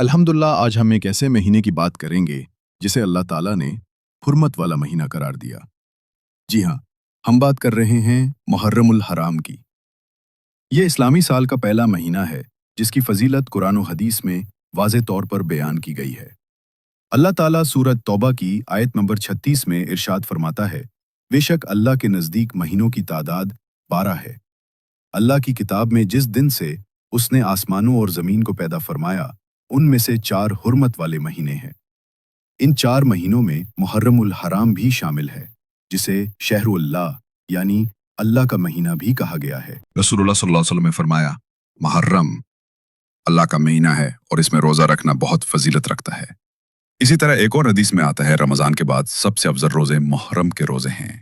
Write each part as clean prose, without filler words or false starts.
الحمدللہ آج ہم ایک ایسے مہینے کی بات کریں گے جسے اللہ تعالیٰ نے حرمت والا مہینہ قرار دیا۔ جی ہاں، ہم بات کر رہے ہیں محرم الحرام کی۔ یہ اسلامی سال کا پہلا مہینہ ہے جس کی فضیلت قرآن و حدیث میں واضح طور پر بیان کی گئی ہے۔ اللہ تعالیٰ سورۃ توبہ کی آیت نمبر 36 میں ارشاد فرماتا ہے، بے شک اللہ کے نزدیک مہینوں کی تعداد 12 ہے۔ اللہ کی کتاب میں جس دن سے اس نے آسمانوں اور زمین کو پیدا فرمایا ان میں سے 4 حرمت والے مہینے ہیں۔ ان 4 مہینوں میں محرم الحرام بھی شامل ہے جسے شہر اللہ یعنی اللہ کا مہینہ بھی کہا گیا ہے۔ رسول اللہ صلی اللہ علیہ وسلم نے فرمایا، محرم اللہ کا مہینہ ہے اور اس میں روزہ رکھنا بہت فضیلت رکھتا ہے۔ اسی طرح ایک اور حدیث میں آتا ہے، رمضان کے بعد سب سے افضل روزے محرم کے روزے ہیں۔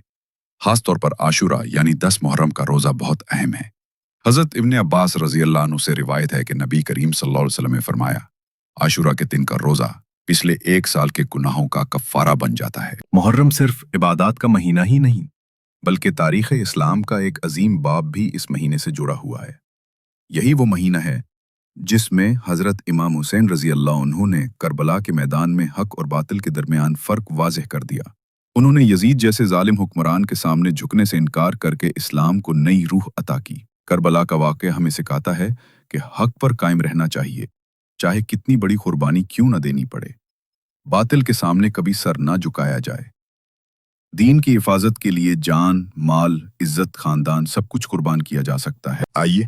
خاص طور پر عاشورہ یعنی 10 محرم کا روزہ بہت اہم ہے۔ حضرت ابن عباس رضی اللہ عنہ سے روایت ہے کہ نبی کریم صلی اللہ علیہ وسلم نے فرمایا، عاشورہ کے دن کا روزہ پچھلے 1 سال کے گناہوں کا کفارہ بن جاتا ہے۔ محرم صرف عبادات کا مہینہ ہی نہیں بلکہ تاریخ اسلام کا ایک عظیم باب بھی اس مہینے سے جڑا ہوا ہے۔ یہی وہ مہینہ ہے جس میں حضرت امام حسین رضی اللہ عنہ نے کربلا کے میدان میں حق اور باطل کے درمیان فرق واضح کر دیا۔ انہوں نے یزید جیسے ظالم حکمران کے سامنے جھکنے سے انکار کر کے اسلام کو نئی روح عطا کی۔ کربلا کا واقعہ ہمیں سکھاتا ہے کہ حق پر قائم رہنا چاہیے، چاہے کتنی بڑی قربانی کیوں نہ دینی پڑے۔ باطل کے سامنے کبھی سر نہ جھکایا جائے۔ دین کی حفاظت کے لیے جان، مال، عزت، خاندان سب کچھ قربان کیا جا سکتا ہے۔ آئیے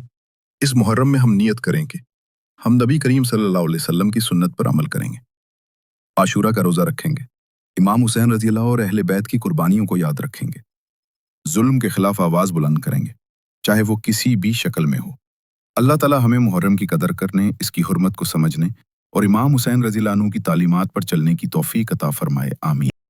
اس محرم میں ہم نیت کریں کہ ہم نبی کریم صلی اللہ علیہ وسلم کی سنت پر عمل کریں گے، عاشورہ کا روزہ رکھیں گے، امام حسین رضی اللہ اور اہل بیت کی قربانیوں کو یاد رکھیں گے، ظلم کے خلاف آواز بلند کریں گے، چاہے وہ کسی بھی شکل میں ہو۔ اللہ تعالیٰ ہمیں محرم کی قدر کرنے، اس کی حرمت کو سمجھنے اور امام حسین رضی اللہ عنہ کی تعلیمات پر چلنے کی توفیق عطا فرمائے، آمین۔